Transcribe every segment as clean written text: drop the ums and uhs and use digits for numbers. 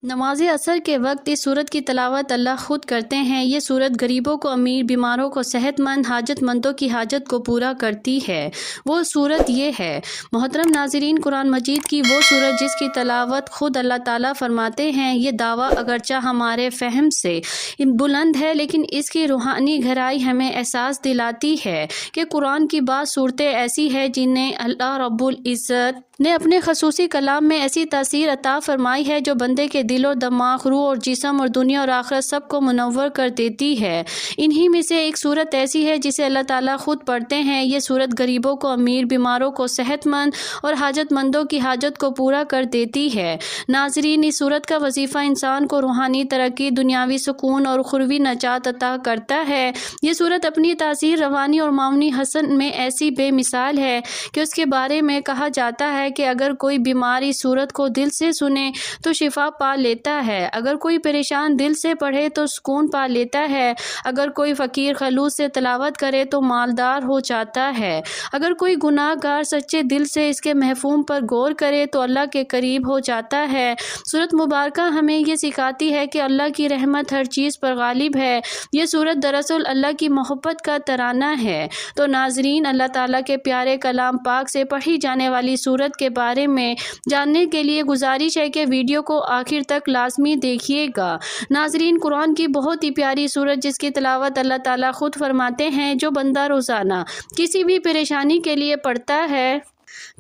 نماز اثر کے وقت اس سورت کی تلاوت اللہ خود کرتے ہیں۔ یہ سورت غریبوں کو، امیر، بیماروں کو، صحت مند، حاجت مندوں کی حاجت کو پورا کرتی ہے۔ وہ سورت یہ ہے۔ محترم ناظرین، قرآن مجید کی وہ سورت جس کی تلاوت خود اللہ تعالیٰ فرماتے ہیں۔ یہ دعویٰ اگرچہ ہمارے فہم سے بلند ہے، لیکن اس کی روحانی گہرائی ہمیں احساس دلاتی ہے کہ قرآن کی بعض صورتیں ایسی ہیں جنہیں اللہ رب العزت نے اپنے خصوصی کلام میں ایسی تاثیر عطا فرمائی ہے جو بندے کے دل و دماغ، روح اور جسم اور دنیا اور آخرت سب کو منور کر دیتی ہے۔ انہی میں سے ایک صورت ایسی ہے جسے اللہ تعالیٰ خود پڑھتے ہیں۔ یہ صورت غریبوں کو، امیر، بیماروں کو، صحت مند اور حاجت مندوں کی حاجت کو پورا کر دیتی ہے۔ ناظرین، اس صورت کا وظیفہ انسان کو روحانی ترقی، دنیاوی سکون اور اخروی نجات عطا کرتا ہے۔ یہ صورت اپنی تاثیر روانی اور معنوی حسن میں ایسی بے مثال ہے کہ اس کے بارے میں کہا جاتا ہے کہ اگر کوئی بیمار اس صورت کو دل سے سنے تو شفا پا لیتا ہے، اگر کوئی پریشان دل سے پڑھے تو سکون پا لیتا ہے، اگر کوئی فقیر خلوص سے تلاوت کرے تو مالدار ہو جاتا ہے، اگر کوئی گناہ گار سچے دل سے اس کے مفہوم پر غور کرے تو اللہ کے قریب ہو جاتا ہے۔ سورت مبارکہ ہمیں یہ سکھاتی ہے کہ اللہ کی رحمت ہر چیز پر غالب ہے۔ یہ سورت دراصل اللہ کی محبت کا ترانہ ہے۔ تو ناظرین، اللہ تعالیٰ کے پیارے کلام پاک سے پڑھی جانے والی سورت کے بارے میں جاننے کے لیے گزارش ہے کہ ویڈیو کو آخر تک لازمی دیکھیے گا۔ ناظرین، قرآن کی بہت ہی پیاری سورت جس کی تلاوت اللہ تعالیٰ خود فرماتے ہیں، جو بندہ روزانہ کسی بھی پریشانی کے لیے پڑھتا ہے،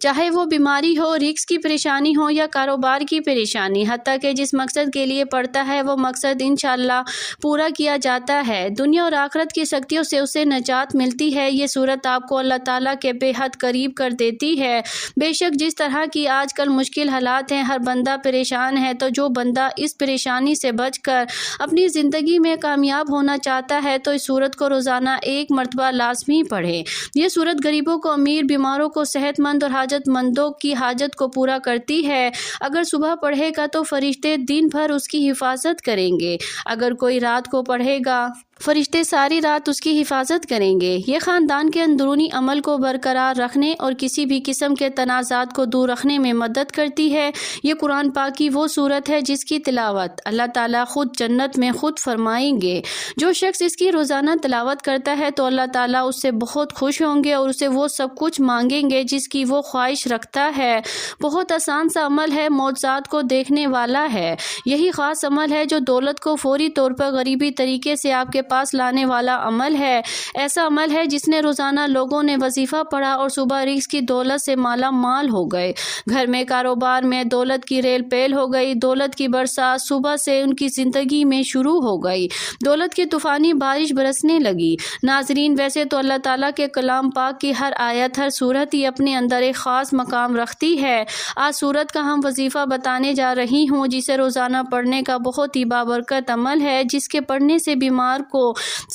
چاہے وہ بیماری ہو، رزق کی پریشانی ہو یا کاروبار کی پریشانی، حتیٰ کہ جس مقصد کے لیے پڑھتا ہے وہ مقصد انشاءاللہ پورا کیا جاتا ہے، دنیا اور آخرت کی سختیوں سے اسے نجات ملتی ہے۔ یہ صورت آپ کو اللہ تعالیٰ کے بے حد قریب کر دیتی ہے۔ بے شک جس طرح کی آج کل مشکل حالات ہیں، ہر بندہ پریشان ہے، تو جو بندہ اس پریشانی سے بچ کر اپنی زندگی میں کامیاب ہونا چاہتا ہے تو اس صورت کو روزانہ ایک مرتبہ لازمی پڑھے۔ یہ صورت غریبوں کو، امیر، بیماروں کو، صحت مند اور حاجت مندوں کی حاجت کو پورا کرتی ہے۔ اگر صبح پڑھے گا تو فرشتے دن بھر اس کی حفاظت کریں گے، اگر کوئی رات کو پڑھے گا فرشتے ساری رات اس کی حفاظت کریں گے۔ یہ خاندان کے اندرونی عمل کو برقرار رکھنے اور کسی بھی قسم کے تنازعات کو دور رکھنے میں مدد کرتی ہے۔ یہ قرآن پاک کی وہ سورت ہے جس کی تلاوت اللہ تعالیٰ خود جنت میں خود فرمائیں گے۔ جو شخص اس کی روزانہ تلاوت کرتا ہے تو اللہ تعالیٰ اس سے بہت خوش ہوں گے اور اسے وہ سب کچھ مانگیں گے جس کی وہ خواہش رکھتا ہے۔ بہت آسان سا عمل ہے، معجزات کو دیکھنے والا ہے۔ یہی خاص عمل ہے جو دولت کو فوری طور پر غریبی طریقے سے آپ کے پاس لانے والا عمل ہے۔ ایسا عمل ہے جس نے روزانہ لوگوں نے وظیفہ پڑھا اور صبح رزق کی دولت سے مالا مال ہو گئے، گھر میں کاروبار میں دولت کی ریل پیل ہو گئی، دولت کی برسات صبح سے ان کی زندگی میں شروع ہو گئی، دولت کی طوفانی بارش برسنے لگی۔ ناظرین، ویسے تو اللہ تعالیٰ کے کلام پاک کی ہر آیت، ہر سورت ہی اپنے اندر ایک خاص مقام رکھتی ہے۔ آج سورت کا ہم وظیفہ بتانے جا رہی ہوں جسے روزانہ پڑھنے کا بہت ہی بابرکت عمل ہے، جس کے پڑھنے سے بیمار کو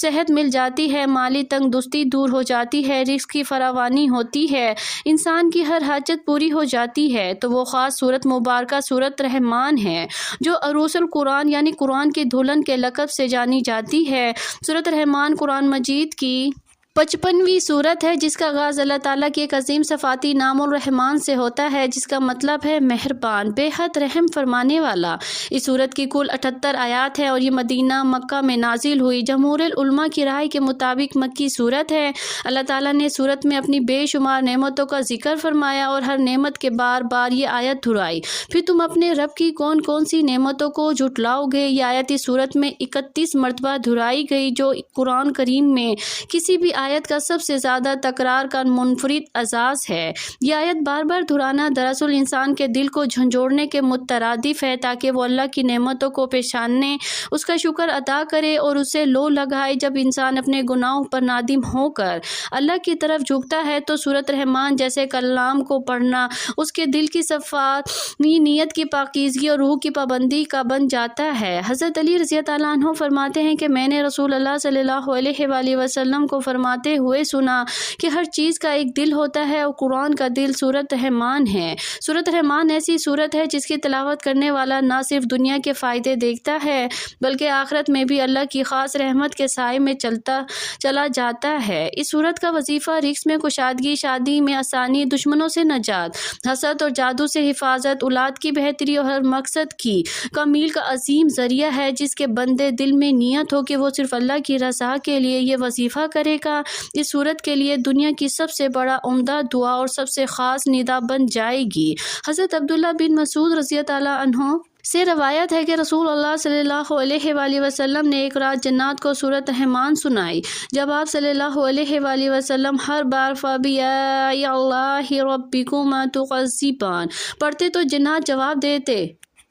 صحت مل جاتی ہے، مالی تنگ دستی دور ہو جاتی ہے، رزق کی فراوانی ہوتی ہے، انسان کی ہر حاجت پوری ہو جاتی ہے۔ تو وہ خاص سورت مبارکہ سورت رحمان ہے جو عروس القرآن یعنی قرآن کی دلہن کے لقب سے جانی جاتی ہے۔ سورت رحمان قرآن مجید کی 55ویں سورت ہے جس کا آغاز اللہ تعالیٰ کی ایک عظیم صفاتی نام الرحمن سے ہوتا ہے جس کا مطلب ہے مہربان، بے حد رحم فرمانے والا۔ اس سورت کی کل 78 آیات ہیں اور یہ مدینہ مکہ میں نازل ہوئی۔ جمہور العلماء کی رائے کے مطابق مکی سورت ہے۔ اللہ تعالیٰ نے سورت میں اپنی بے شمار نعمتوں کا ذکر فرمایا اور ہر نعمت کے بار بار یہ آیت دہرائی، پھر تم اپنے رب کی کون کون سی نعمتوں کو جھٹلاؤ گے۔ یہ آیت اس سورت میں 31 مرتبہ دہرائی گئی جو قرآن کریم میں کسی بھی آیت کا سب سے زیادہ تکرار کا منفرد اعزاز ہے۔ یہ آیت بار بار دہرانا دراصل انسان کے دل کو جھنجھوڑنے کے مترادف ہے تاکہ وہ اللہ کی نعمتوں کو پہچانے، اس کا شکر ادا کرے اور اسے لو لگائے۔ جب انسان اپنے گناہوں پر نادم ہو کر اللہ کی طرف جھکتا ہے تو سورت رحمان جیسے کلام کو پڑھنا اس کے دل کی صفات، نیت کی پاکیزگی اور روح کی پابندی کا بن جاتا ہے۔ حضرت علی رضی اللہ عنہ فرماتے ہیں کہ میں نے رسول اللہ صلی اللہ علیہ وآلہ وسلم کو فرماتے فرماتے ہوئے سنا کہ ہر چیز کا ایک دل ہوتا ہے اور قرآن کا دل سورۃ رحمان ہے۔ سورۃ رحمان ایسی سورت ہے جس کی تلاوت کرنے والا نہ صرف دنیا کے فائدے دیکھتا ہے بلکہ آخرت میں بھی اللہ کی خاص رحمت کے سائے میں چلا جاتا ہے۔ اس سورت کا وظیفہ رزق میں کشادگی، شادی میں آسانی، دشمنوں سے نجات، حسد اور جادو سے حفاظت، اولاد کی بہتری اور ہر مقصد کی کمیل کا عظیم ذریعہ ہے۔ جس کے بندے دل میں نیت ہو کہ وہ صرف اللہ کی رضا کے لیے یہ وظیفہ کرے گا، اس سورت کے لیے دنیا کی سب سے بڑا عمدہ دعا اور سب سے خاص ندا بن جائے گی۔ حضرت عبداللہ بن مسعود رضی اللہ عنہ سے روایت ہے کہ رسول اللہ صلی اللہ علیہ وآلہ وسلم نے ایک رات جنات کو سورۃ رحمان سنائی۔ جب آپ صلی اللہ علیہ وآلہ وسلم ہر بار فَبِأَيِّ اللَّهِ رَبِّكُمَا تُكَذِّبَانِ پڑھتے تو جنات جواب دیتے،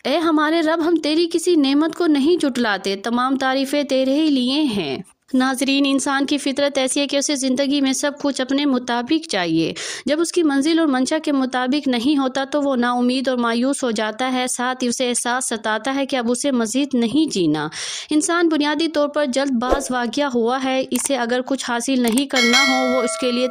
اے ہمارے رب، ہم تیری کسی نعمت کو نہیں جھٹلاتے، تمام تعریفیں تیرے ہی لیے ہیں۔ ناظرین، انسان کی فطرت ایسی ہے کہ اسے زندگی میں سب کچھ اپنے مطابق چاہیے۔ جب اس کی منزل اور منشا کے مطابق نہیں ہوتا تو وہ نا امید اور مایوس ہو جاتا ہے، ساتھ ہی اسے احساس ستاتا ہے کہ اب اسے مزید نہیں جینا۔ انسان بنیادی طور پر جلد باز واقع ہوا ہے، اسے اگر کچھ حاصل نہیں کرنا ہو وہ اس کے لیے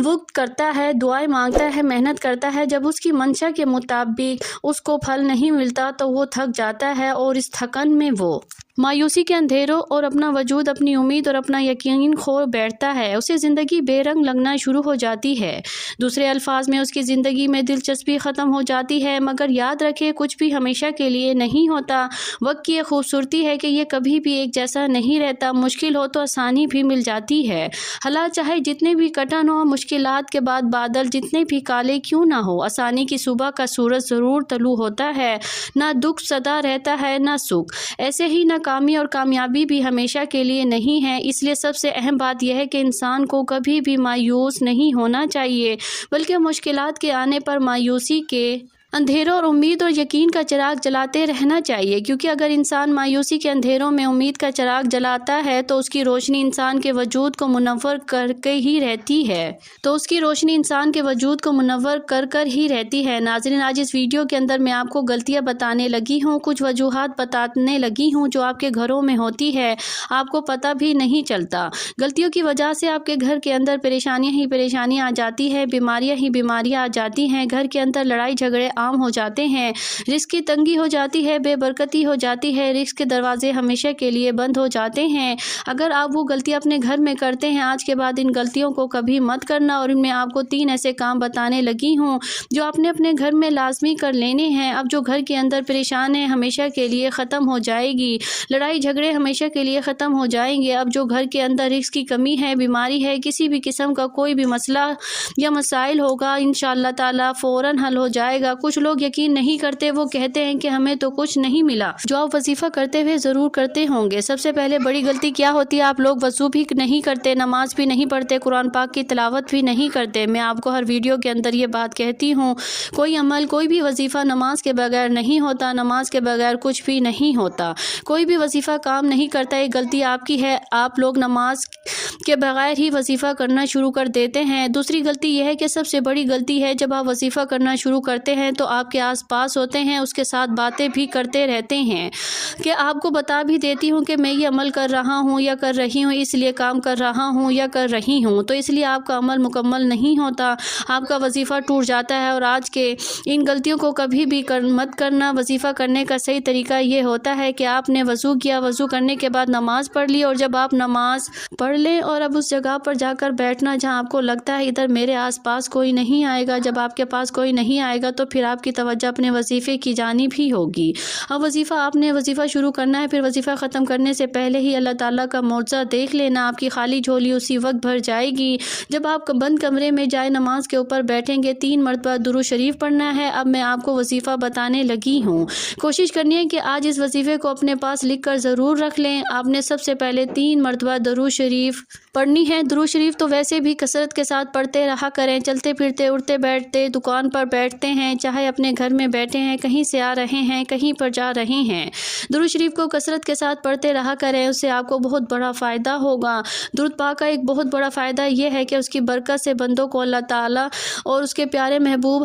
وقت کرتا ہے، دعائیں مانگتا ہے، محنت کرتا ہے۔ جب اس کی منشا کے مطابق اس کو پھل نہیں ملتا تو وہ تھک جاتا ہے اور اس تھکن میں وہ مایوسی کے اندھیروں اور اپنا وجود، اپنی امید اور اپنا یقین کھو بیٹھتا ہے، اسے زندگی بے رنگ لگنا شروع ہو جاتی ہے۔ دوسرے الفاظ میں اس کی زندگی میں دلچسپی ختم ہو جاتی ہے۔ مگر یاد رکھے، کچھ بھی ہمیشہ کے لیے نہیں ہوتا۔ وقت کی یہ خوبصورتی ہے کہ یہ کبھی بھی ایک جیسا نہیں رہتا، مشکل ہو تو آسانی بھی مل جاتی ہے۔ حالات چاہے جتنے بھی کٹھن ہو، مشکلات کے بعد بادل جتنے بھی کالے کیوں نہ ہو، آسانی کی صبح کا سورج ضرور طلوع ہوتا ہے۔ نہ دکھ سدا رہتا ہے نہ سکھ، ایسے ہی نہ کامی اور کامیابی بھی ہمیشہ کے لیے نہیں ہے۔ اس لیے سب سے اہم بات یہ ہے کہ انسان کو کبھی بھی مایوس نہیں ہونا چاہیے، بلکہ مشکلات کے آنے پر مایوسی کے اندھیروں اور امید اور یقین کا چراغ جلاتے رہنا چاہیے، کیونکہ اگر انسان مایوسی کے اندھیروں میں امید کا چراغ جلاتا ہے تو اس کی روشنی انسان کے وجود کو منور کر کے ہی رہتی ہے۔ ناظرین، آج اس ویڈیو کے اندر میں آپ کو غلطیاں بتانے لگی ہوں، کچھ وجوہات بتانے لگی ہوں جو آپ کے گھروں میں ہوتی ہے، آپ کو پتہ بھی نہیں چلتا۔ غلطیوں کی وجہ سے آپ کے گھر کے اندر پریشانیاں ہی پریشانیاں آ جاتی ہیں، بیماریاں ہی بیماریاں آ جاتی ہیں، گھر کے اندر لڑائی جھگڑے عام ہو جاتے ہیں، رزق کی تنگی ہو جاتی ہے، بے برکتی ہو جاتی ہے، رزق کے دروازے ہمیشہ کے لیے بند ہو جاتے ہیں۔ اگر آپ وہ غلطیاں اپنے گھر میں کرتے ہیں، آج کے بعد ان غلطیوں کو کبھی مت کرنا، اور ان میں آپ کو 3 ایسے کام بتانے لگی ہوں جو آپ نے اپنے گھر میں لازمی کر لینے ہیں۔ اب جو گھر کے اندر پریشان ہے ہمیشہ کے لیے ختم ہو جائے گی، لڑائی جھگڑے ہمیشہ کے لیے ختم ہو جائیں گے۔ اب جو گھر کے اندر رزق کی کمی ہے، بیماری ہے، کسی بھی قسم کا کوئی بھی مسئلہ یا مسائل ہوگا، انشاءاللہ تعالیٰ فوراً حل ہو جائے گا۔ کچھ لوگ یقین نہیں کرتے، وہ کہتے ہیں کہ ہمیں تو کچھ نہیں ملا، جو آپ وظیفہ کرتے ہوئے ضرور کرتے ہوں گے۔ سب سے پہلے بڑی غلطی کیا ہوتی ہے؟ آپ لوگ وضو بھی نہیں کرتے، نماز بھی نہیں پڑھتے، قرآن پاک کی تلاوت بھی نہیں کرتے۔ میں آپ کو ہر ویڈیو کے اندر یہ بات کہتی ہوں، کوئی عمل، کوئی بھی وظیفہ نماز کے بغیر نہیں ہوتا، نماز کے بغیر کچھ بھی نہیں ہوتا، کوئی بھی وظیفہ کام نہیں کرتا۔ ایک غلطی آپ کی ہے، آپ لوگ نماز کے بغیر ہی وظیفہ کرنا شروع کر دیتے ہیں۔ دوسری غلطی یہ ہے کہ سب سے بڑی غلطی ہے، جب آپ وظیفہ کرنا شروع کرتے ہیں تو آپ کے آس پاس ہوتے ہیں، اس کے ساتھ باتیں بھی کرتے رہتے ہیں کہ آپ کو بتا بھی دیتی ہوں کہ میں یہ عمل کر رہا ہوں یا کر رہی ہوں، اس لیے کام کر رہا ہوں یا کر رہی ہوں، تو اس لیے آپ کا عمل مکمل نہیں ہوتا، آپ کا وظیفہ ٹوٹ جاتا ہے۔ اور آج کے ان غلطیوں کو کبھی بھی مت کرنا۔ وظیفہ کرنے کا صحیح طریقہ یہ ہوتا ہے کہ آپ نے وضو کیا، وضو کرنے کے بعد نماز پڑھ لی، اور جب آپ نماز پڑھ لیں اور اب اس جگہ پر جا کر بیٹھنا جہاں آپ کو لگتا ہے ادھر میرے آس پاس کوئی نہیں آئے گا۔ جب آپ کے پاس کوئی نہیں آئے گا تو پھر آپ کی توجہ اپنے وظیفے کی جانب ہی ہوگی۔ اب آپ نے وظیفہ شروع کرنا ہے، پھر وظیفہ ختم کرنے سے پہلے ہی اللہ تعالیٰ کا معجزہ دیکھ لینا، آپ کی خالی جھولی اسی وقت بھر جائے گی۔ جب آپ بند کمرے میں جائے نماز کے اوپر بیٹھیں گے، 3 مرتبہ درود شریف پڑھنا ہے۔ اب میں آپ کو وظیفہ بتانے لگی ہوں، کوشش کرنی ہے کہ آج اس وظیفے کو اپنے پاس لکھ کر ضرور رکھ لیں۔ آپ نے سب سے پہلے 3 مرتبہ درود شریف پڑھنی ہے۔ درود شریف تو ویسے بھی کثرت کے ساتھ پڑھتے رہا کریں، چلتے پھرتے، اٹھتے بیٹھتے، دکان پر بیٹھتے ہیں، چاہے چاہے اپنے گھر میں بیٹھے ہیں، کہیں سے آ رہے ہیں، کہیں پر جا رہے ہیں، درود شریف کو کثرت کے ساتھ پڑھتے رہا کریں، اس سے آپ کو بہت بڑا فائدہ ہوگا۔ درود پاک کا ایک بہت بڑا فائدہ یہ ہے کہ اس کی برکت سے بندوں کو اللہ تعالیٰ اور اس کے پیارے محبوب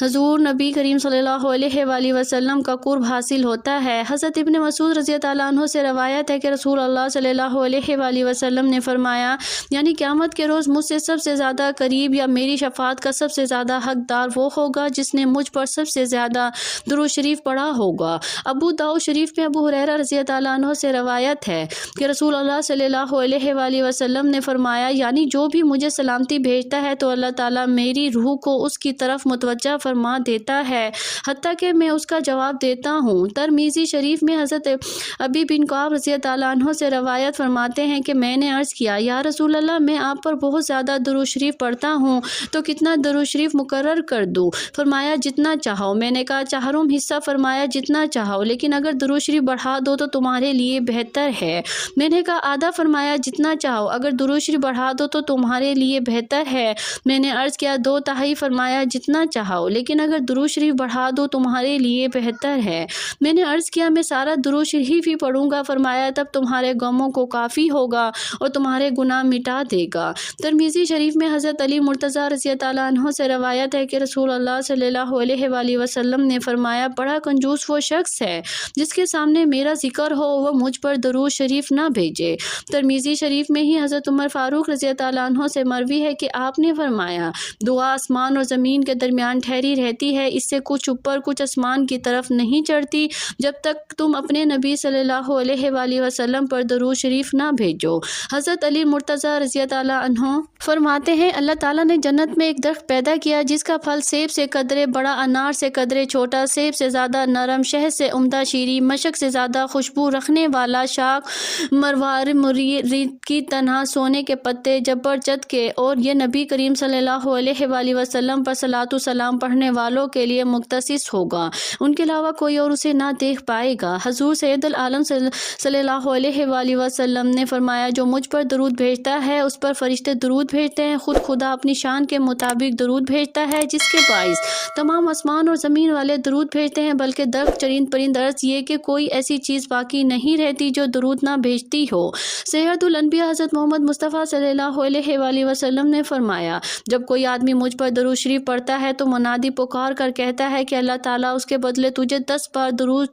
حضور نبی کریم صلی اللہ علیہ وآلہ وسلم کا قرب حاصل ہوتا ہے۔ حضرت ابن مسعود رضی اللہ عنہ سے روایت ہے کہ رسول اللہ صلی اللہ علیہ وآلہ وسلم نے فرمایا، یعنی قیامت کے روز مجھ سے سب سے زیادہ قریب یا میری شفاعت کا سب سے زیادہ حقدار وہ ہوگا جس نے مجھ پر سب سے زیادہ درود شریف پڑھا ہوگا۔ ابو داؤد شریف میں ابو ہریرہ رضی اللہ عنہ سے روایت ہے کہ رسول اللہ صلی اللہ علیہ وآلہ وسلم نے فرمایا، یعنی جو بھی مجھے سلامتی بھیجتا ہے تو اللہ تعالیٰ میری روح کو اس کی طرف متوجہ فرما دیتا ہے حتیٰ کہ میں اس کا جواب دیتا ہوں۔ ترمذی شریف میں حضرت ابی بن کعب رضی اللہ عنہ سے روایت فرماتے ہیں کہ میں نے عرض کیا، یا رسول اللہ، میں آپ پر بہت زیادہ درود شریف پڑھتا ہوں تو کتنا درود شریف مقرر کر دوں؟ فرمایا جتنا چاہو۔ میں نے کہا چہارم حصہ؟ فرمایا جتنا چاہو، لیکن اگر درود شریف بڑھا دو تو تمہارے لیے بہتر ہے۔ میں نے کہا آدھا؟ فرمایا جتنا چاہو، اگر درود شریف بڑھا دو تو تمہارے لیے بہتر ہے۔ میں نے عرض کیا دو تہائی؟ فرمایا جتنا چاہو، لیکن اگر درود شریف بڑھا دو تمہارے لیے بہتر ہے۔ میں نے عرض کیا میں سارا درود شریف ہی پڑھوں گا؟ فرمایا تب تمہارے غموں کو کافی ہوگا اور تمہارے گناہ مٹا دے گا۔ ترمذی شریف میں حضرت علی مرتضیٰ رضی اللہ عنہ سے روایت ہے کہ رسول اللہ صلی اللہ علیہ وآلہ وسلم نے فرمایا، بڑا کنجوس وہ شخص ہے جس کے سامنے میرا ذکر ہو وہ مجھ پر درود شریف نہ بھیجے۔ ترمذی شریف میں ہی حضرت عمر فاروق رضی اللہ عنہ سے مروی ہے کہ آپ نے فرمایا، دعا آسمان اور زمین کے درمیان ٹھہری رہتی ہے، اس سے کچھ اوپر کچھ آسمان کی طرف نہیں چڑھتی جب تک تم اپنے نبی صلی اللہ علیہ وآلہ وسلم پر درود شریف نہ بھیجو۔ حضرت علی مرتضیٰ رضی اللہ عنہ فرماتے ہیں، اللہ تعالیٰ نے جنت میں ایک درخت پیدا کیا جس کا پھل سیب سے قدرے بڑا، انار سے قدرے چھوٹا، سیب سے زیادہ نرم، شہد سے عمدہ شیریں، مشک سے زیادہ خوشبو رکھنے والا، شاخ مروار مرید کی طرح، سونے کے پتے جبر جد کے، اور یہ نبی کریم صلی اللہ علیہ وآلہ وسلم پر صلاۃ و سلام پڑھنے والوں کے لیے مختص ہوگا، ان کے علاوہ کوئی اور اسے نہ دیکھ پائے گا۔ حضور سید العالم صلی اللہ علیہ وآلہ وسلم نے فرمایا، جو مجھ پر درود بھیجتا ہے اس پر فرشتے درود بھیجتے ہیں، خود خدا اپنی شان کے مطابق درود بھیجتا ہے جس کے باعث تمام آسمان اور زمین والے درود بھیجتے ہیں، بلکہ درخت چرند پرند عرض یہ کہ کوئی ایسی چیز باقی نہیں رہتی جو درود نہ بھیجتی ہو۔ سید الانبیاء حضرت محمد مصطفیٰ صلی اللہ علیہ وآلہ وسلم نے فرمایا، جب کوئی آدمی مجھ پر درود شریف پڑھتا ہے تو منادی پکار کر کہتا ہے کہ اللہ تعالیٰ اس کے بدلے تجھے 10 بار درود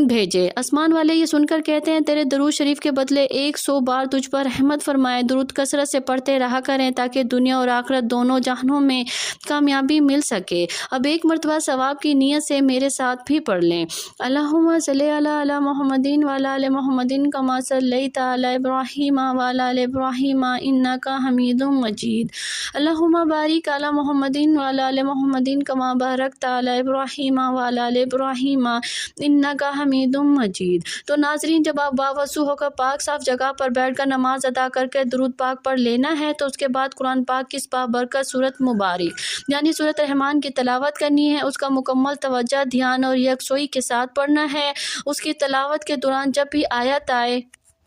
بھیجے۔ آسمان والے یہ سن کر کہتے ہیں تیرے درود شریف کے بدلے 100 بار تجھ پر رحمت فرمائے۔ درود کثرت سے پڑھتے رہا کریں تاکہ دنیا اور آخرت دونوں جہانوں میں کامیابی مل سکے۔ اب ایک مرتبہ ثواب کی نیت سے میرے ساتھ بھی پڑھ لیں، اللہم صلی علی محمد وعلی آل محمد کما صلیت علی ابراہیم وعلی آل ابراہیم انک حمید مجید، اللہم بارک علی محمد وعلی آل محمد کما بارکت علی ابراہیم وعلی آل ابراہیم انک حمید مجید۔ تو ناظرین، جب آپ باوضو ہو کر پاک صاف جگہ پر بیٹھ کر نماز ادا کر کے درود پاک پڑھ لینا ہے تو اس کے بعد قرآن پاک کی اس بابرکت سورت مبارک یعنی سورت رحمان کی تلاوت کرنی ہے۔ اس کا مکمل توجہ، دھیان اور یکسوئی کے ساتھ پڑھنا ہے۔ اس کی تلاوت کے دوران جب بھی آیت آئے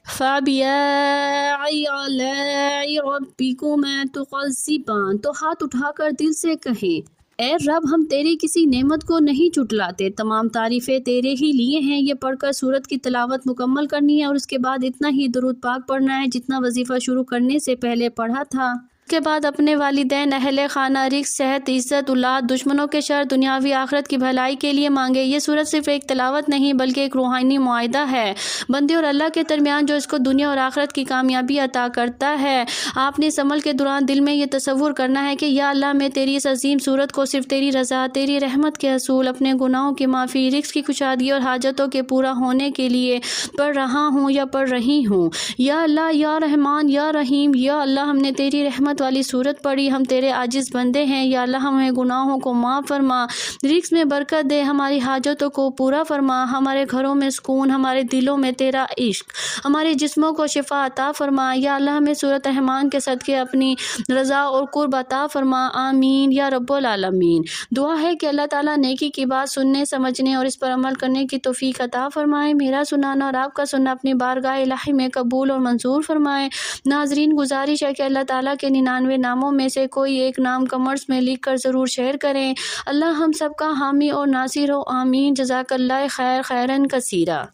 فَبِأَيِّ آلَاءِ رَبِّكُمَا تُكَذِّبَانِ تو ہاتھ اٹھا کر دل سے کہیں، اے رب ہم تیری کسی نعمت کو نہیں جھٹلاتے، تمام تعریفیں تیرے ہی لیے ہیں۔ یہ پڑھ کر سورت کی تلاوت مکمل کرنی ہے اور اس کے بعد اتنا ہی درود پاک پڑھنا ہے جتنا وظیفہ شروع کرنے سے پہلے پڑھا تھا۔ اس کے بعد اپنے والدین، اہل خانہ، رزق، صحت، عزت، اولاد، دشمنوں کے شر، دنیاوی آخرت کی بھلائی کے لیے مانگے۔ یہ سورت صرف ایک تلاوت نہیں بلکہ ایک روحانی معاہدہ ہے بندے اور اللہ کے درمیان جو اس کو دنیا اور آخرت کی کامیابی عطا کرتا ہے۔ آپ نے اس عمل کے دوران دل میں یہ تصور کرنا ہے کہ یا اللہ میں تیری اس عظیم سورت کو صرف تیری رضا، تیری رحمت کے حصول، اپنے گناہوں کی معافی، رزق کی کشادگی اور حاجتوں کے پورا ہونے کے لیے پڑھ رہا ہوں یا پڑھ رہی ہوں۔ یا اللہ، یا رحمان، یا رحیم، یا اللہ ہم نے تیری رحمت والی صورت پڑھی، ہم تیرے عاجز بندے ہیں، یا اللہ ہمیں گناہوں کو معاف فرما، رزق میں برکت دے، ہماری حاجتوں کو پورا فرما، ہمارے گھروں میں سکون، ہمارے دلوں میں تیرا عشق، ہمارے جسموں کو شفا عطا فرما، یا اللہ ہمیں سورت رحمان کے صدقے اپنی رضا اور قرب عطا فرما، آمین یا رب العالمین۔ دعا ہے کہ اللہ تعالیٰ نیکی کی بات سننے، سمجھنے اور اس پر عمل کرنے کی توفیق عطا فرمائے۔ میرا سنانا اور آپ کا سننا اپنی بارگاہ الہی میں قبول اور منظور فرمائے۔ ناظرین، گزارش ہے کہ اللہ تعالیٰ کے 99 ناموں میں سے کوئی ایک نام کمنٹس میں لکھ کر ضرور شیئر کریں۔ اللہ ہم سب کا حامی اور ناصر ہو، آمین۔ جزاک اللہ خیر خیرن کثیرہ۔